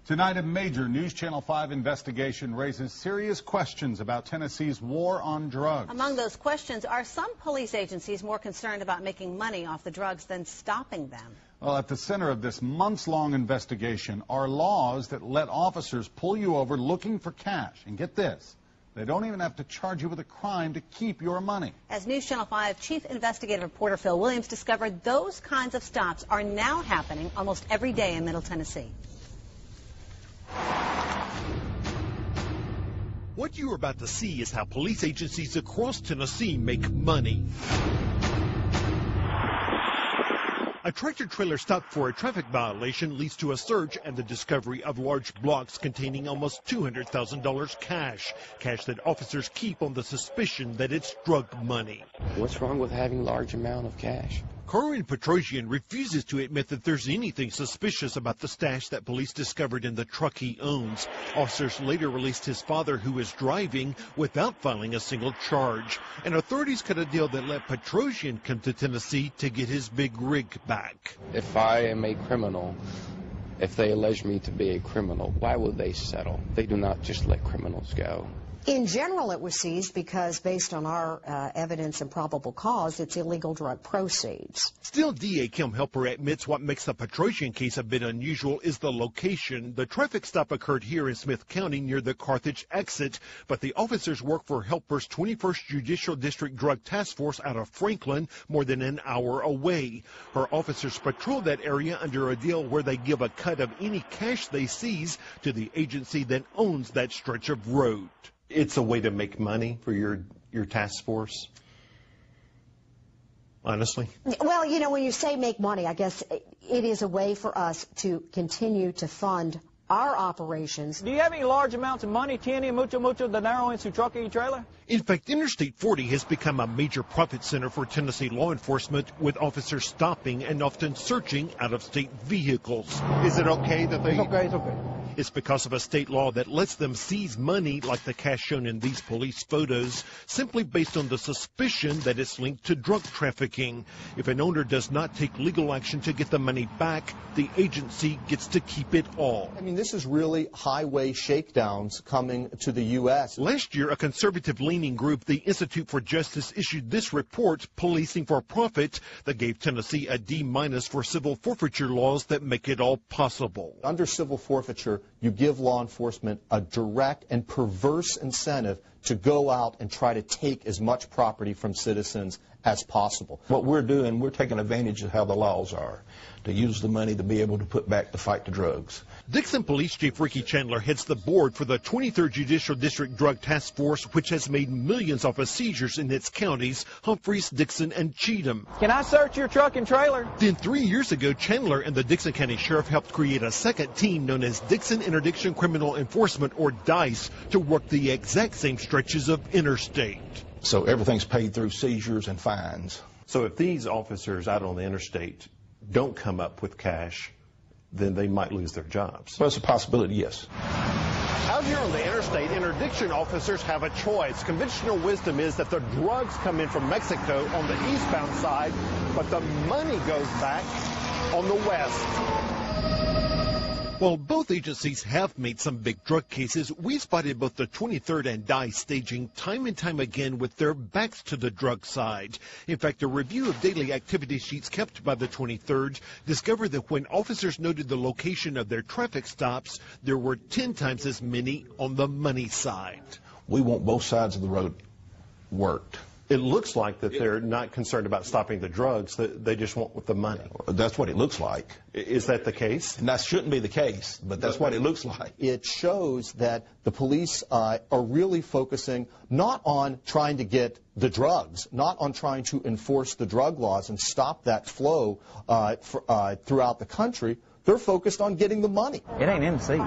Tonight, a major News Channel 5 investigation raises serious questions about Tennessee's war on drugs. Among those questions, are some police agencies more concerned about making money off the drugs than stopping them? Well, at the center of this months-long investigation are laws that let officers pull you over looking for cash. And get this, they don't even have to charge you with a crime to keep your money. As News Channel 5 Chief Investigative Reporter Phil Williams discovered, those kinds of stops are now happening almost every day in Middle Tennessee. What you're about to see is how police agencies across Tennessee make money. A tractor-trailer stopped for a traffic violation leads to a search and the discovery of large blocks containing almost $200,000 cash that officers keep on the suspicion that it's drug money. What's wrong with having a large amount of cash? Corwin Petrosian refuses to admit that there's anything suspicious about the stash that police discovered in the truck he owns. Officers later released his father, who was driving, without filing a single charge. And authorities cut a deal that let Petrosian come to Tennessee to get his big rig back. If I am a criminal, if they allege me to be a criminal, why would they settle? They do not just let criminals go. In general, it was seized because, based on our evidence and probable cause, it's illegal drug proceeds. Still, DA Kim Helper admits what makes the Petrosian case a bit unusual is the location. The traffic stop occurred here in Smith County near the Carthage exit, but the officers work for Helper's 21st Judicial District Drug Task Force out of Franklin, more than an hour away. Her officers patrol that area under a deal where they give a cut of any cash they seize to the agency that owns that stretch of road. It's a way to make money for your task force, honestly? Well, you know, when you say make money, I guess it is a way for us to continue to fund our operations. Do you have any large amounts of money, tiene mucho dinero en su truck y trailer? In fact, Interstate 40 has become a major profit center for Tennessee law enforcement, with officers stopping and often searching out-of-state vehicles. Is it okay that they... It's okay. It's because of a state law that lets them seize money, like the cash shown in these police photos, simply based on the suspicion that it's linked to drug trafficking. If an owner does not take legal action to get the money back, the agency gets to keep it all. I mean, this is really highway shakedowns coming to the U.S. Last year, a conservative-leaning group, the Institute for Justice, issued this report, Policing for Profit, that gave Tennessee a D- for civil forfeiture laws that make it all possible. Under civil forfeiture, you give law enforcement a direct and perverse incentive to go out and try to take as much property from citizens as possible. What we're doing, we're taking advantage of how the laws are, to use the money to be able to put back to fight the drugs. Dixon Police Chief Ricky Chandler heads the board for the 23rd Judicial District Drug Task Force, which has made millions off of seizures in its counties, Humphreys, Dixon, and Cheatham. Can I search your truck and trailer? Then 3 years ago, Chandler and the Dixon County Sheriff helped create a second team known as Dixon Interdiction Criminal Enforcement, or DICE, to work the exact same stretches of interstate. So everything's paid through seizures and fines. So if these officers out on the interstate don't come up with cash, then they might lose their jobs. Well, it's a possibility, yes. Out here on the interstate, interdiction officers have a choice. Conventional wisdom is that the drugs come in from Mexico on the eastbound side, but the money goes back on the west. While both agencies have made some big drug cases, we spotted both the 23rd and DICE staging time and time again with their backs to the drug side. In fact, a review of daily activity sheets kept by the 23rd discovered that when officers noted the location of their traffic stops, there were 10 times as many on the money side. We want both sides of the road worked. It looks like that they're not concerned about stopping the drugs, that they just want the money. That's what it looks like. Is that the case? And that shouldn't be the case, but that's what it looks like. It shows that the police are really focusing not on trying to get the drugs, not on trying to enforce the drug laws and stop that flow throughout the country. They're focused on getting the money. It ain't in the seat.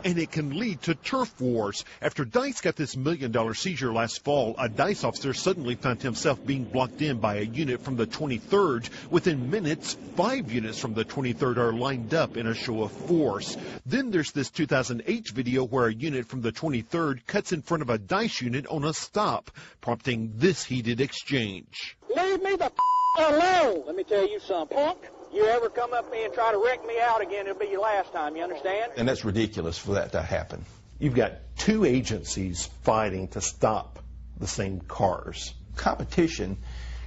And it can lead to turf wars. After DICE got this $1 million seizure last fall, a DICE officer suddenly found himself being blocked in by a unit from the 23rd. Within minutes, 5 units from the 23rd are lined up in a show of force. Then there's this 2008 video where a unit from the 23rd cuts in front of a DICE unit on a stop, prompting this heated exchange. Leave me the alone. Let me tell you something, punk. You ever come up me and try to wreck me out again, it'll be your last time, you understand? And that's ridiculous for that to happen. You've got two agencies fighting to stop the same cars. Competition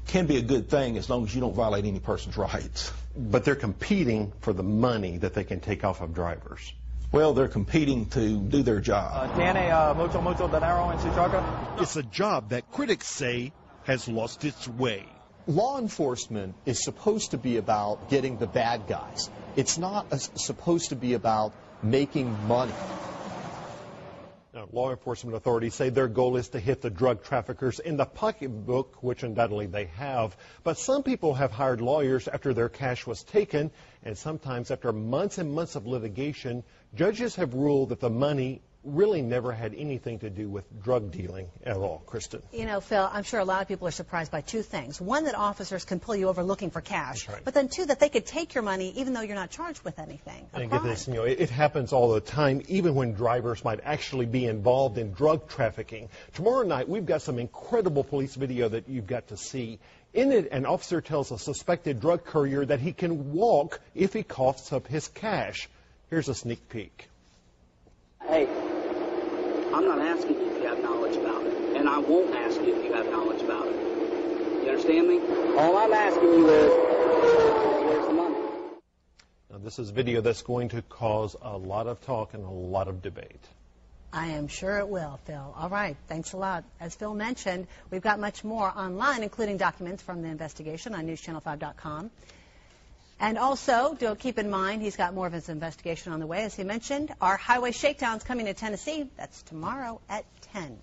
can be a good thing as long as you don't violate any person's rights. But they're competing for the money that they can take off of drivers. Well, they're competing to do their job. Tiene mucho dinero en su choca. It's a job that critics say has lost its way. Law enforcement is supposed to be about getting the bad guys. It's not supposed to be about making money. Now, law enforcement authorities say their goal is to hit the drug traffickers in the pocketbook, which undoubtedly they have. But some people have hired lawyers after their cash was taken, and sometimes after months and months of litigation, judges have ruled that the money really never had anything to do with drug dealing at all. Kristen. You know, Phil, I'm sure a lot of people are surprised by two things. One, that officers can pull you over looking for cash. Right. But then two, that they could take your money even though you're not charged with anything. And get this, it happens all the time, even when drivers might actually be involved in drug trafficking. Tomorrow night, we've got some incredible police video that you've got to see. In it, an officer tells a suspected drug courier that he can walk if he coughs up his cash. Here's a sneak peek. Hey, I'm not asking you if you have knowledge about it, and I won't ask you if you have knowledge about it. You understand me? All I'm asking you is, where's the money? Now, this is video that's going to cause a lot of talk and a lot of debate. I am sure it will, Phil. All right, thanks a lot. As Phil mentioned, we've got much more online, including documents from the investigation on newschannel5.com. And also, do keep in mind, he's got more of his investigation on the way. As he mentioned, our highway shakedown's coming to Tennessee. That's tomorrow at 10.